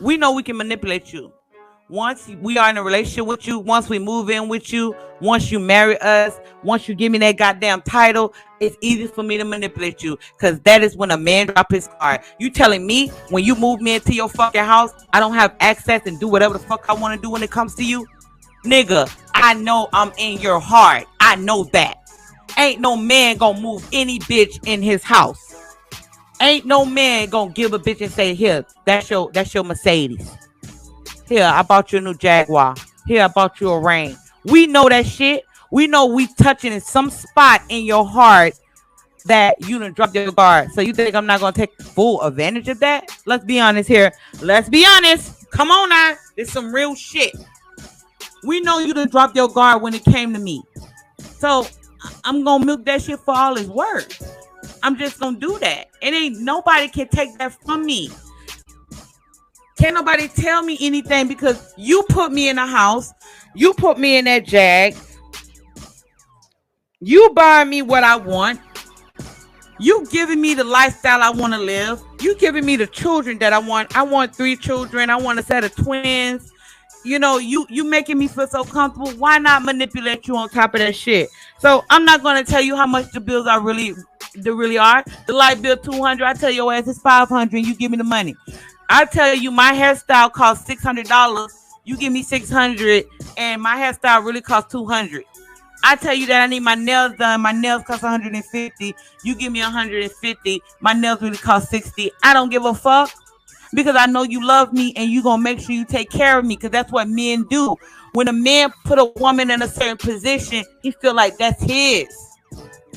We know we can manipulate you. Once we are in a relationship with you, once we move in with you, once you marry us, once you give me that goddamn title, it's easy for me to manipulate you. Because that is when a man drop his guard. You telling me when you move me into your fucking house, I don't have access and do whatever the fuck I want to do when it comes to you? Nigga, I know I'm in your heart. I know that. Ain't no man gonna move any bitch in his house. Ain't no man gonna give a bitch and say, here, that's your Mercedes. Here, I bought you a new Jaguar. Here, I bought you a ring. We know that shit. We know we touching in some spot in your heart that you done dropped your guard. So you think I'm not going to take full advantage of that? Let's be honest here. Let's be honest. Come on now. It's some real shit. We know you done dropped your guard when it came to me. So I'm going to milk that shit for all it's worth. I'm just going to do that. It ain't nobody can take that from me. Can't nobody tell me anything because you put me in a house. You put me in that Jag. You buy me what I want. You giving me the lifestyle I want to live. You giving me the children that I want. I want 3 children. I want a set of twins. You know, you making me feel so comfortable. Why not manipulate you on top of that shit? So I'm not going to tell you how much the bills are really are. The light bill $200. I tell your ass it's $500. You give me the money. I tell you my hairstyle costs $600. You give me $600, and my hairstyle really costs $200. I tell you that I need my nails done. My nails cost $150. You give me $150. My nails really cost $60. I don't give a fuck because I know you love me and you gonna make sure you take care of me because that's what men do. When a man put a woman in a certain position, he feel like that's his.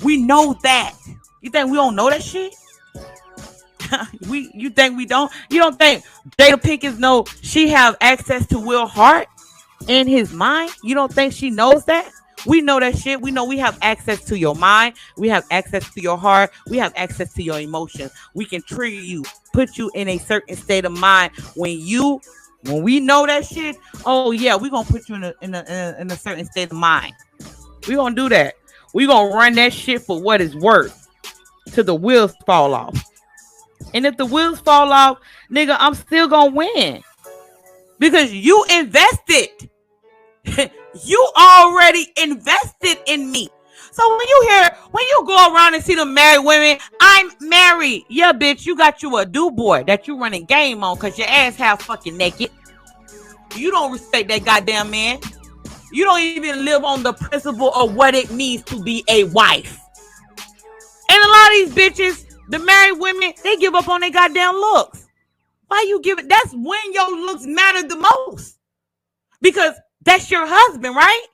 We know that. You think we don't know that shit? You think we don't? You don't think Jada Pinkett know she have access to Will Hart in his mind? You don't think she knows that? We know that shit. We know we have access to your mind. We have access to your heart. We have access to your emotions. We can trigger you, put you in a certain state of mind when we know that shit. Oh yeah, we gonna put you in a certain state of mind. We gonna do that. We gonna run that shit for what it's worth till the wheels fall off. And if the wheels fall off, nigga, I'm still gonna win. Because you invested. You already invested in me. So when you go around and see the married women, I'm married. Yeah, bitch, you got you a do-boy that you running game on because your ass half fucking naked. You don't respect that goddamn man. You don't even live on the principle of what it means to be a wife. And a lot of these bitches, the married women, they give up on their goddamn looks. Why you give it? That's when your looks matter the most. Because that's your husband, right?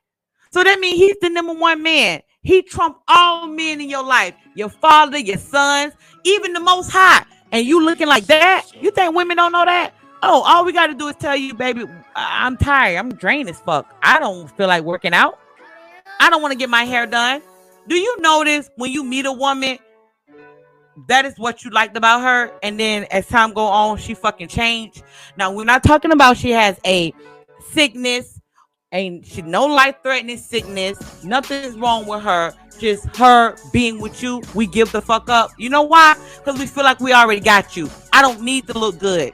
So that means he's the number one man. He trumps all men in your life. Your father, your sons, even the Most High. And you looking like that? You think women don't know that? Oh, all we got to do is tell you, baby, I'm tired. I'm drained as fuck. I don't feel like working out. I don't want to get my hair done. Do you notice when you meet a woman, that is what you liked about her, and then as time go on, she fucking changed? Now, we're not talking about she has a sickness, and she no life-threatening sickness. Nothing's wrong with her. Just her being with you, we give the fuck up. You know why? Because we feel like we already got you. I don't need to look good.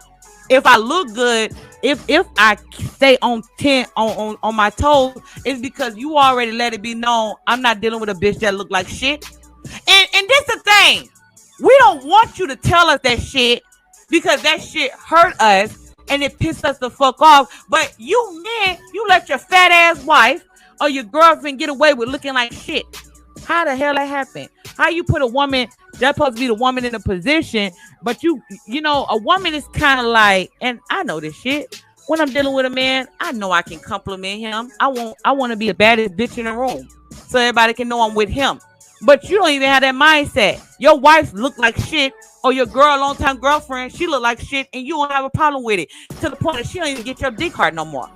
If I look good, if I stay on my toes, it's because you already let it be known I'm not dealing with a bitch that look like shit. And this the thing. We don't want you to tell us that shit because that shit hurt us and it pissed us the fuck off. But you men, you let your fat ass wife or your girlfriend get away with looking like shit. How the hell that happened? How you put a woman, that's supposed to be the woman in a position, but you know, a woman is kind of like, and I know this shit. When I'm dealing with a man, I know I can compliment him. I want to be the baddest bitch in the room so everybody can know I'm with him. But you don't even have that mindset. Your wife look like shit, or your girl, long-time girlfriend, she look like shit, and you don't have a problem with it to the point that she don't even get your dick hard no more.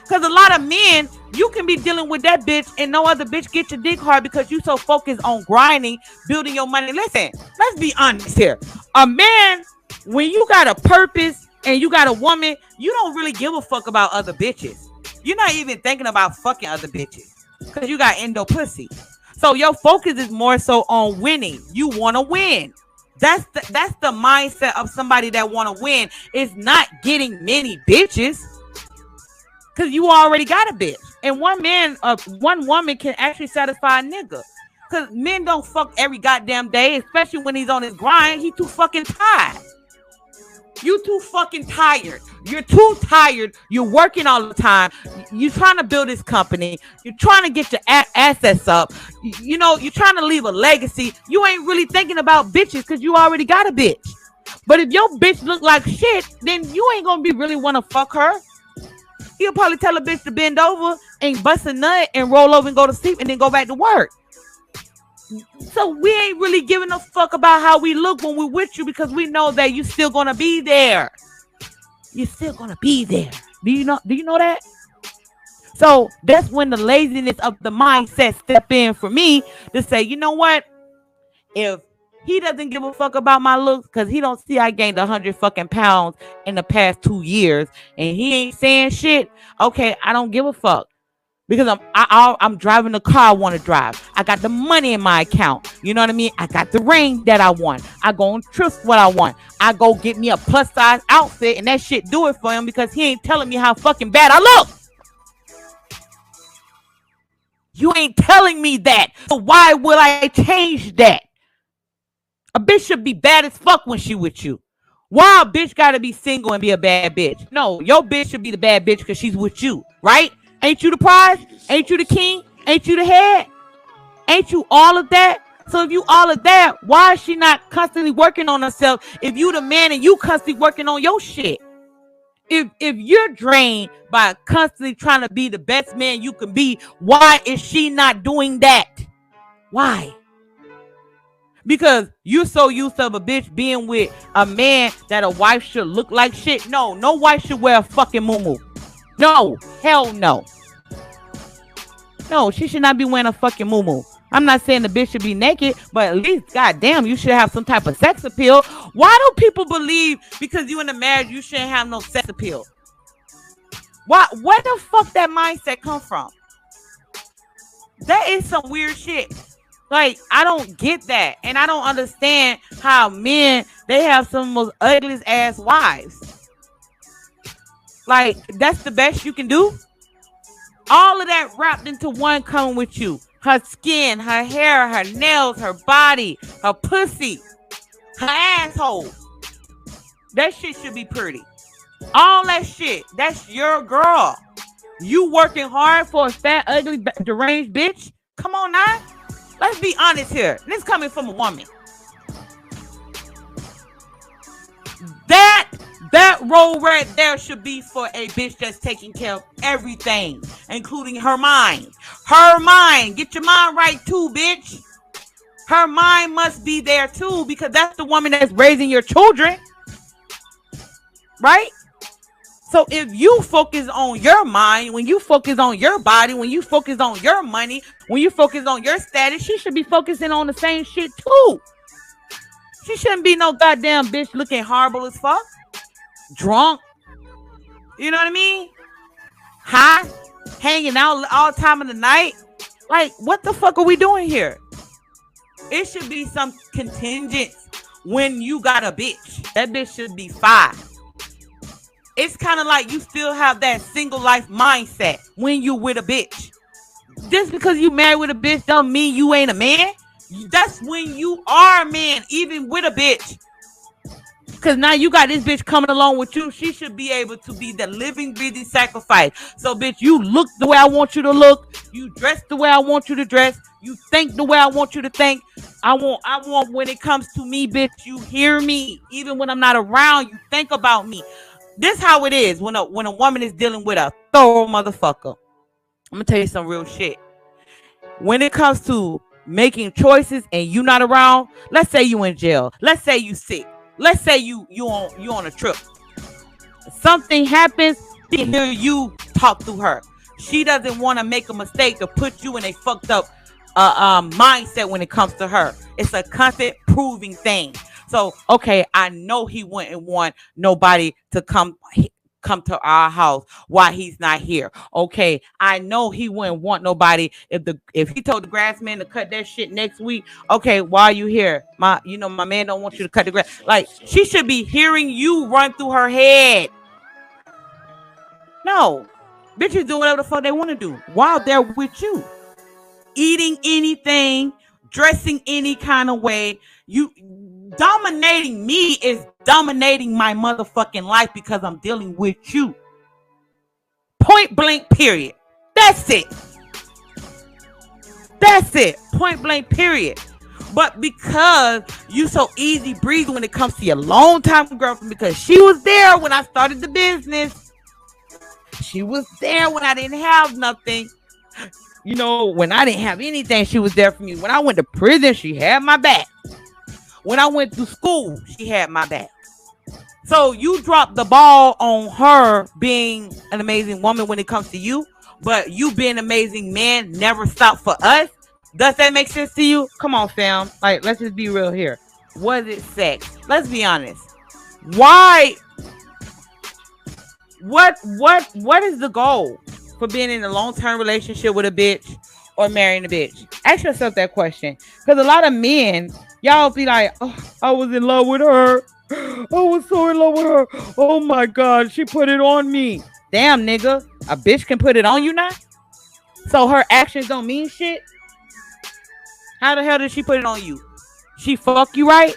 Because a lot of men, you can be dealing with that bitch and no other bitch get your dick hard because you so focused on grinding, building your money. Listen, let's be honest here. A man, when you got a purpose and you got a woman, you don't really give a fuck about other bitches. You're not even thinking about fucking other bitches because you got endo pussy. So your focus is more so on winning. You want to win. That's the mindset of somebody that want to win. It's not getting many bitches, because you already got a bitch. And one woman can actually satisfy a nigga. Because men don't fuck every goddamn day, especially when he's on his grind. He too fucking tired. You too fucking tired. You're too tired. You're working all the time. You're trying to build this company. You're trying to get your assets up. You're trying to leave a legacy. You ain't really thinking about bitches because you already got a bitch. But if your bitch look like shit, then you ain't gonna be really want to fuck her. You'll probably tell a bitch to bend over and bust a nut and roll over and go to sleep and then go back to work. So we ain't really giving a fuck about how we look when we're with you, because we know that you're still gonna be there. You're still gonna be there. Do you know that? So that's when the laziness of the mindset step in for me to say, you know what? If he doesn't give a fuck about my looks, because he don't see I gained 100 fucking pounds in the past 2 years and he ain't saying shit, okay, I don't give a fuck. Because I'm driving the car I want to drive. I got the money in my account. You know what I mean? I got the ring that I want. I go and trust what I want. I go get me a plus size outfit and that shit do it for him, because he ain't telling me how fucking bad I look. You ain't telling me that. So why would I change that? A bitch should be bad as fuck when she with you. Why a bitch gotta be single and be a bad bitch? No, your bitch should be the bad bitch because she's with you, right? Ain't you the prize? Ain't you the king? Ain't you the head? Ain't you all of that? So if you all of that, why is she not constantly working on herself if you the man and you constantly working on your shit? If you're drained by constantly trying to be the best man you can be, why is she not doing that? Why? Because you're so used to a bitch being with a man that a wife should look like shit. No wife should wear a fucking muumuu. No, hell no. No, she should not be wearing a fucking muumuu. I'm not saying the bitch should be naked, but at least, goddamn, you should have some type of sex appeal. Why do people believe because you in a marriage you shouldn't have no sex appeal? Where the fuck that mindset come from? That is some weird shit. Like, I don't get that. And I don't understand how men, they have some of the most ugliest ass wives. Like, that's the best you can do? All of that wrapped into one coming with you. Her skin, her hair, her nails, her body, her pussy, her asshole. That shit should be pretty. All that shit, that's your girl. You working hard for a fat, ugly, deranged bitch? Come on now. Let's be honest here. This coming from a woman. That role right there should be for a bitch that's taking care of everything, including her mind. Her mind. Get your mind right too, bitch. Her mind must be there too, because that's the woman that's raising your children. Right? So if you focus on your mind, when you focus on your body, when you focus on your money, when you focus on your status, she should be focusing on the same shit too. She shouldn't be no goddamn bitch looking horrible as fuck. Drunk. You know what I mean? High. Hanging out all time of the night. Like, what the fuck are we doing here? It should be some contingent when you got a bitch. That bitch should be 5. It's kind of like you still have that single life mindset when you with a bitch. Just because you married with a bitch don't mean you ain't a man. That's when you are a man, even with a bitch. Because now you got this bitch coming along with you. She should be able to be the living, breathing sacrifice. So, bitch, you look the way I want you to look. You dress the way I want you to dress. You think the way I want you to think. I want when it comes to me, bitch, you hear me. Even when I'm not around, you think about me. This how it is when a woman is dealing with a thorough motherfucker. I'm going to tell you some real shit. When it comes to making choices and you not around, let's say you in jail. Let's say you sick. Let's say you on a trip. Something happens, she can hear you talk to her. She doesn't want to make a mistake to put you in a fucked up mindset when it comes to her. It's a constant proving thing. So, okay, I know he wouldn't want nobody to come come to our house while he's not here. Okay, I know he wouldn't want nobody if he told the grass man to cut that shit next week. Okay, why are you here? My man don't want you to cut the grass. Like, she should be hearing you run through her head. No, bitches do whatever the fuck they want to do while they're with you, eating anything, dressing any kind of way. You dominating me is dominating my motherfucking life because I'm dealing with you. Point blank, period. That's it. That's it. Point blank, period. But because you so easy breezy when it comes to your long time girlfriend, because she was there when I started the business. She was there when I didn't have nothing. You know, when I didn't have anything, she was there for me. When I went to prison, she had my back. When I went to school, she had my back. So you dropped the ball on her being an amazing woman when it comes to you, but you being an amazing man never stopped for us. Does that make sense to you? Come on, fam. Like, let's just be real here. Was it sex? Let's be honest. Why? What is the goal for being in a long-term relationship with a bitch or marrying a bitch? Ask yourself that question. Because a lot of men, y'all be like, oh, I was in love with her. I was so in love with her. Oh my God, she put it on me. Damn, nigga. A bitch can put it on you now? So her actions don't mean shit? How the hell did she put it on you? She fuck you right?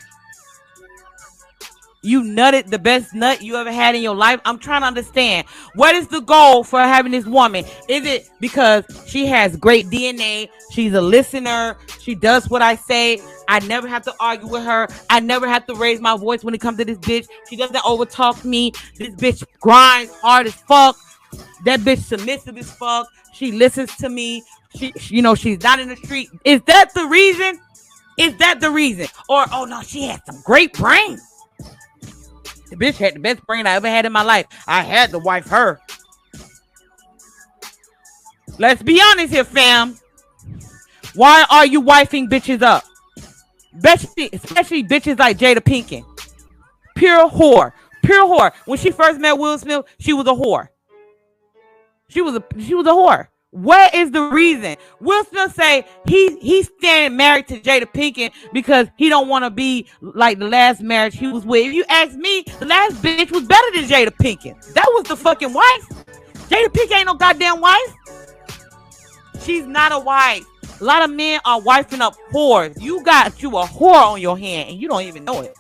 You nutted the best nut you ever had in your life? I'm trying to understand. What is the goal for having this woman? Is it because she has great DNA? She's a listener. She does what I say. I never have to argue with her. I never have to raise my voice when it comes to this bitch. She doesn't overtalk me. This bitch grinds hard as fuck. That bitch submissive as fuck. She listens to me. She's not in the street. Is that the reason? Is that the reason? Or, oh no, she has some great brain. The bitch had the best brain I ever had in my life. I had to wife her. Let's be honest here, fam. Why are you wifing bitches up? Especially bitches like Jada Pinkett. Pure whore. Pure whore. When she first met Will Smith, she was a whore. She was a whore. What is the reason? Will Smith say he's staying married to Jada Pinkett because he don't want to be like the last marriage he was with. If you ask me, the last bitch was better than Jada Pinkett. That was the fucking wife. Jada Pinkett ain't no goddamn wife. She's not a wife. A lot of men are wifing up whores. You got you a whore on your hand and you don't even know it.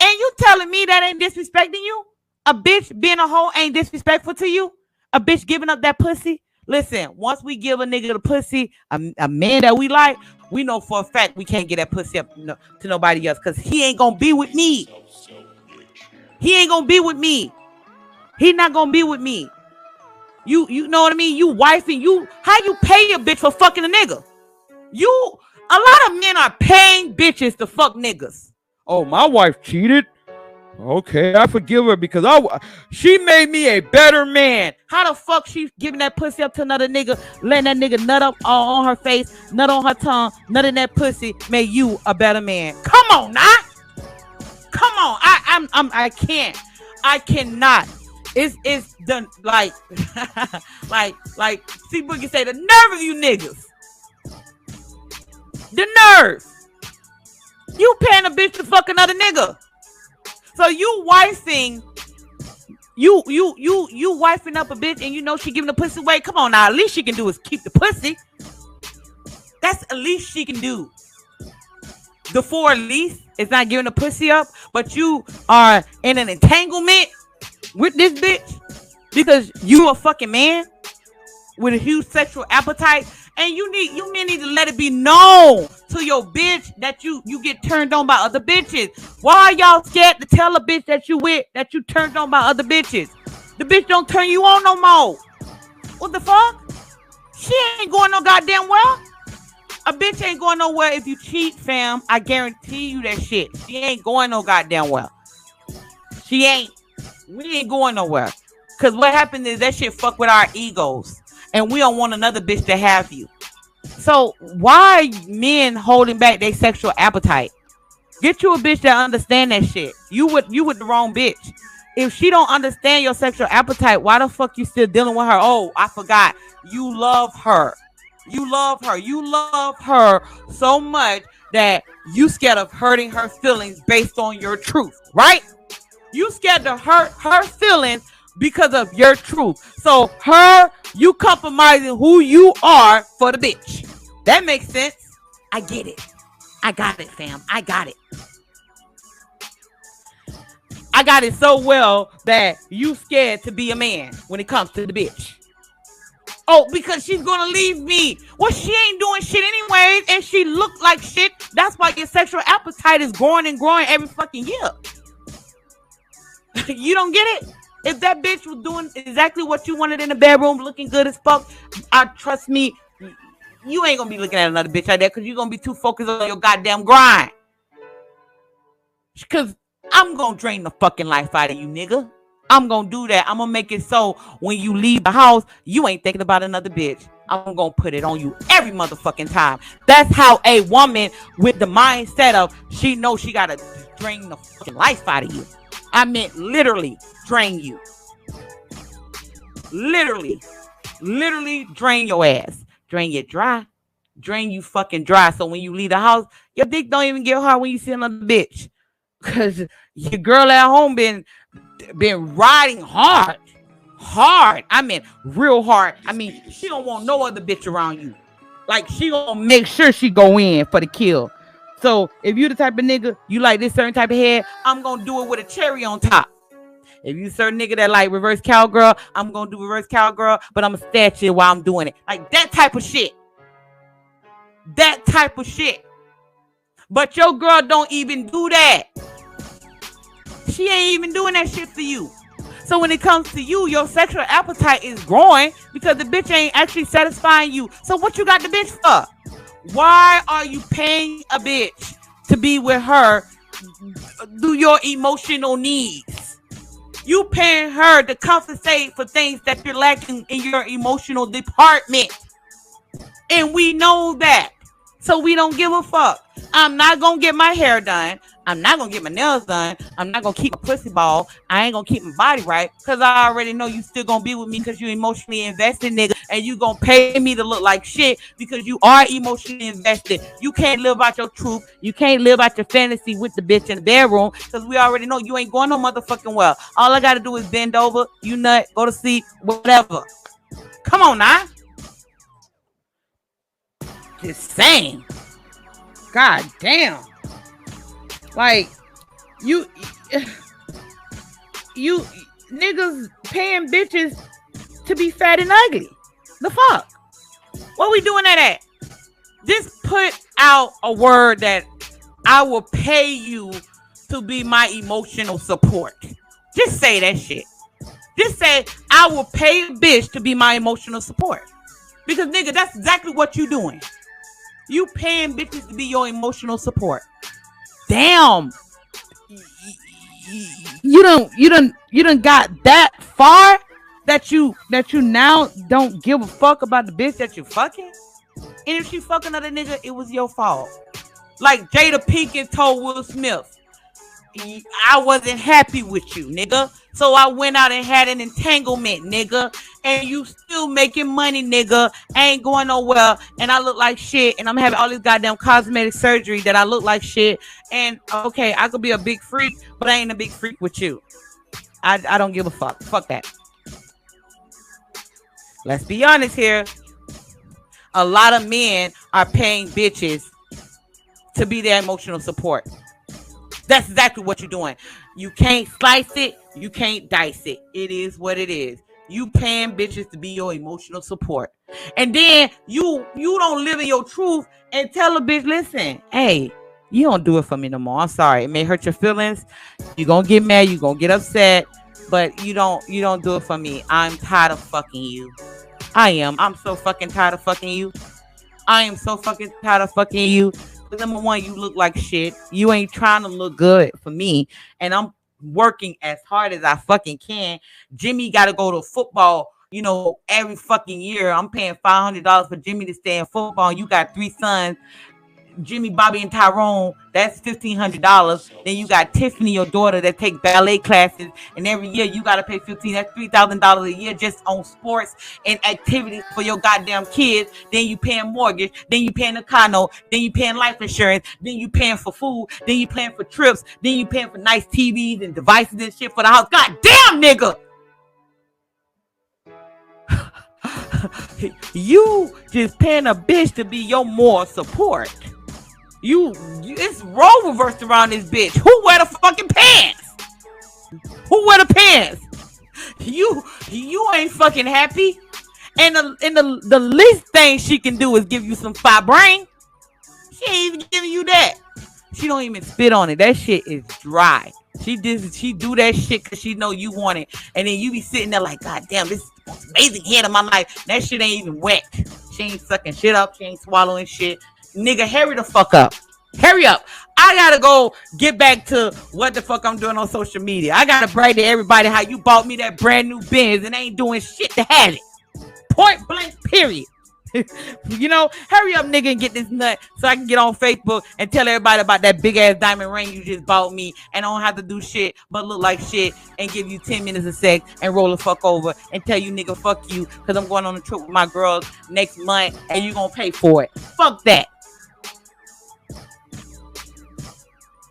And you telling me that ain't disrespecting you? A bitch being a hoe ain't disrespectful to you? A bitch giving up that pussy? Listen, once we give a nigga the pussy, a man that we like, we know for a fact we can't get that pussy up to nobody else because he ain't gonna be with me. He ain't gonna be with me. He not gonna be with me. You know what I mean? You wifing, how you pay a bitch for fucking a nigga? A lot of men are paying bitches to fuck niggas. Oh, my wife cheated. Okay, I forgive her because she made me a better man. How the fuck she giving that pussy up to another nigga, letting that nigga nut up all on her face, nut on her tongue, nut in that pussy, made you a better man? Come on, now. Come on. I can't. I cannot. It's done like like C Boogie say, the nerve of you niggas. The nerve. You paying a bitch to fuck another nigga. So you wifing, you wifing up a bitch and you know she giving the pussy away. Come on now, at least she can do is keep the pussy. That's at least she can do. The for at least is not giving the pussy up, but you are in an entanglement with this bitch because you a fucking man with a huge sexual appetite. And you men need to let it be known to your bitch that you get turned on by other bitches. Why are y'all scared to tell a bitch that you with that you turned on by other bitches? The bitch don't turn you on no more. What the fuck? She ain't going no goddamn well. A bitch ain't going nowhere if you cheat, fam. I guarantee you that shit. She ain't going no goddamn well. She ain't. We ain't going nowhere. Cause what happens is that shit fuck with our egos. And we don't want another bitch to have you. So why men holding back their sexual appetite? Get you a bitch that understand that shit. You with the wrong bitch. If she don't understand your sexual appetite, why the fuck you still dealing with her? Oh, I forgot. You love her. You love her. You love her so much that you scared of hurting her feelings based on your truth, right? You scared to hurt her feelings because of your truth. So you compromising who you are for the bitch. That makes sense. I get it. I got it, fam. I got it. I got it so well that you scared to be a man when it comes to the bitch. Oh, because she's gonna leave me. Well, she ain't doing shit anyways, and she look like shit. That's why your sexual appetite is growing and growing every fucking year. You don't get it? If that bitch was doing exactly what you wanted in the bedroom, looking good as fuck, trust me, you ain't gonna be looking at another bitch like that because you're gonna be too focused on your goddamn grind. Because I'm gonna drain the fucking life out of you, nigga. I'm gonna do that. I'm gonna make it so when you leave the house, you ain't thinking about another bitch. I'm gonna put it on you every motherfucking time. That's how a woman with the mindset of she knows she gotta drain the fucking life out of you. I meant literally drain you. Literally drain your ass. Drain you dry. Drain you fucking dry. So when you leave the house, your dick don't even get hard when you see another bitch. Cause your girl at home been riding hard. I mean, real hard. I mean, she don't want no other bitch around you. Like, she gonna make sure she go in for the kill. So if you the type of nigga you like this certain type of head, I'm gonna do it with a cherry on top. If you certain nigga that like reverse cowgirl, I'm gonna do reverse cowgirl, but I'm gonna statue it while I'm doing it. Like that type of shit. That type of shit. But your girl don't even do that. She ain't even doing that shit for you. So when it comes to you, your sexual appetite is growing because the bitch ain't actually satisfying you. So what you got the bitch for? Why are you paying a bitch to be with her? Do your emotional needs. You paying her to compensate for things that you're lacking in your emotional department. And we know that. So we don't give a fuck. I'm not going to get my hair done. I'm not going to get my nails done. I'm not going to keep my pussy ball. I ain't going to keep my body right because I already know you still going to be with me because you emotionally invested, nigga. And you going to pay me to look like shit because you are emotionally invested. You can't live out your truth. You can't live out your fantasy with the bitch in the bedroom because we already know you ain't going no motherfucking well. All I got to do is bend over, you nut, go to sleep, whatever. Come on now. Just saying. God damn. Like, you niggas paying bitches to be fat and ugly. The fuck? What we doing that at? Just put out a word that I will pay you to be my emotional support. Just say that shit. Just say, I will pay a bitch to be my emotional support. Because, nigga, that's exactly what you doing. You paying bitches to be your emotional support. Damn. You done got that far that you now don't give a fuck about the bitch that you fucking? And if she fucking other nigga, it was your fault. Like Jada Pinkett told Will Smith, I wasn't happy with you, nigga. So I went out and had an entanglement, nigga. And you still making money, nigga. I ain't going nowhere. And I look like shit. And I'm having all this goddamn cosmetic surgery that I look like shit. And okay, I could be a big freak, but I ain't a big freak with you. I don't give a fuck. Fuck that. Let's be honest here. A lot of men are paying bitches to be their emotional support. That's exactly what you're doing. You can't slice it. You can't dice it. It is what it is. You paying bitches to be your emotional support. And then you don't live in your truth and tell a bitch, listen, hey, you don't do it for me no more. I'm sorry. It may hurt your feelings. You're going to get mad. You're going to get upset. But you don't do it for me. I'm tired of fucking you. I am. I'm so fucking tired of fucking you. I am so fucking tired of fucking you. Number one, you look like shit. You ain't trying to look good for me. And I'm working as hard as I fucking can. Jimmy got to go to football, every fucking year. I'm paying $500 for Jimmy to stay in football. You got 3 sons. Jimmy, Bobby, and Tyrone, that's $1,500. Then you got Tiffany, your daughter, that take ballet classes, and every year you gotta pay 15. That's $3,000 a year just on sports and activities for your goddamn kids. Then you paying mortgage. Then you paying a car note. Then you paying life insurance. Then you paying for food. Then you paying for trips. Then you paying for nice TVs and devices and shit for the house. God damn, nigga. You just paying a bitch to be your moral support. It's role reversed around this bitch. Who wear the fucking pants? Who wear the pants? You ain't fucking happy. And the least thing she can do is give you some fire brain. She ain't even giving you that. She don't even spit on it. That shit is dry. She do that shit because she know you want it. And then you be sitting there like, God damn, this is the most amazing head of my life. That shit ain't even wet. She ain't sucking shit up. She ain't swallowing shit. Nigga, hurry the fuck up. Hurry up. I gotta go get back to what the fuck I'm doing on social media. I gotta brag to everybody how you bought me that brand new Benz and ain't doing shit to have it. Point blank, period. You know, hurry up, nigga, and get this nut so I can get on Facebook and tell everybody about that big ass diamond ring you just bought me and I don't have to do shit but look like shit and give you 10 minutes of sex and roll the fuck over and tell you, nigga, fuck you, because I'm going on a trip with my girls next month and you gonna pay for it. Fuck that.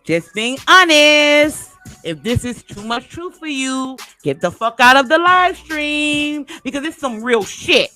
Just being honest. If this is too much truth for you, get the fuck out of the live stream because it's some real shit.